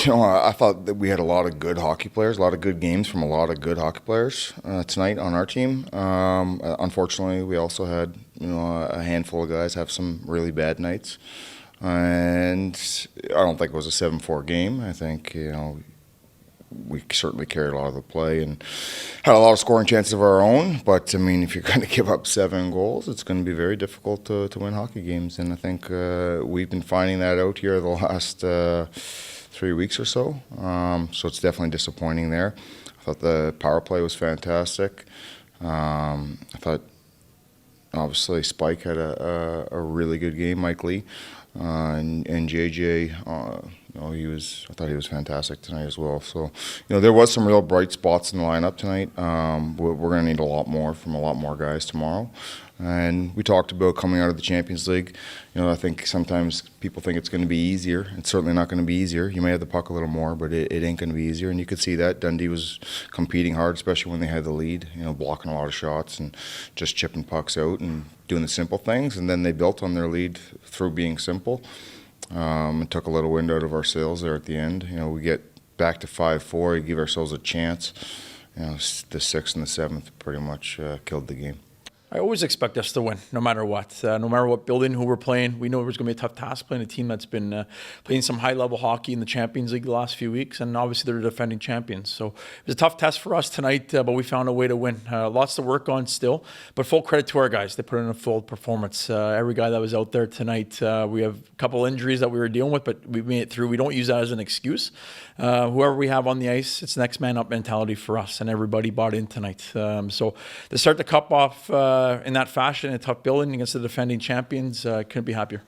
I thought that we had a lot of good hockey players, a lot of good games from a lot of good hockey players tonight on our team. Unfortunately, we also had a handful of guys have some really bad nights, and I don't think it was a 7-4 game. I think we certainly carried a lot of the play and had a lot of scoring chances of our own. But, I mean, if you're going to give up 7 goals, it's going to be very difficult to win hockey games. And I think we've been finding that out here the last 3 weeks or so. So it's definitely disappointing there. I thought the power play was fantastic. I thought, obviously, Spike had a really good game, Mike Lee. And JJ, I thought he was fantastic tonight as well. So, there was some real bright spots in the lineup tonight. We're going to need a lot more from a lot more guys tomorrow. And we talked about coming out of the Champions League. I think sometimes people think it's going to be easier. It's certainly not going to be easier. You may have the puck a little more, but it ain't going to be easier. And you could see that Dundee was competing hard, especially when they had the lead. Blocking a lot of shots and just chipping pucks out and doing the simple things. And then they built on their lead through being simple. It took a little wind out of our sails there at the end. We get back to 5-4. We give ourselves a chance. The 6th and the 7th pretty much killed the game. I always expect us to win, no matter what. No matter what building, who we're playing. We know it was going to be a tough task playing a team that's been playing some high-level hockey in the Champions League the last few weeks, and obviously they're defending champions. So it was a tough test for us tonight, but we found a way to win. Lots to work on still, but full credit to our guys. They put in a full performance. Every guy that was out there tonight, we have a couple injuries that we were dealing with, but we made it through. We don't use that as an excuse. Whoever we have on the ice, it's next man up mentality for us, and everybody bought in tonight. So to start the cup off in that fashion, a tough building against the defending champions, couldn't be happier.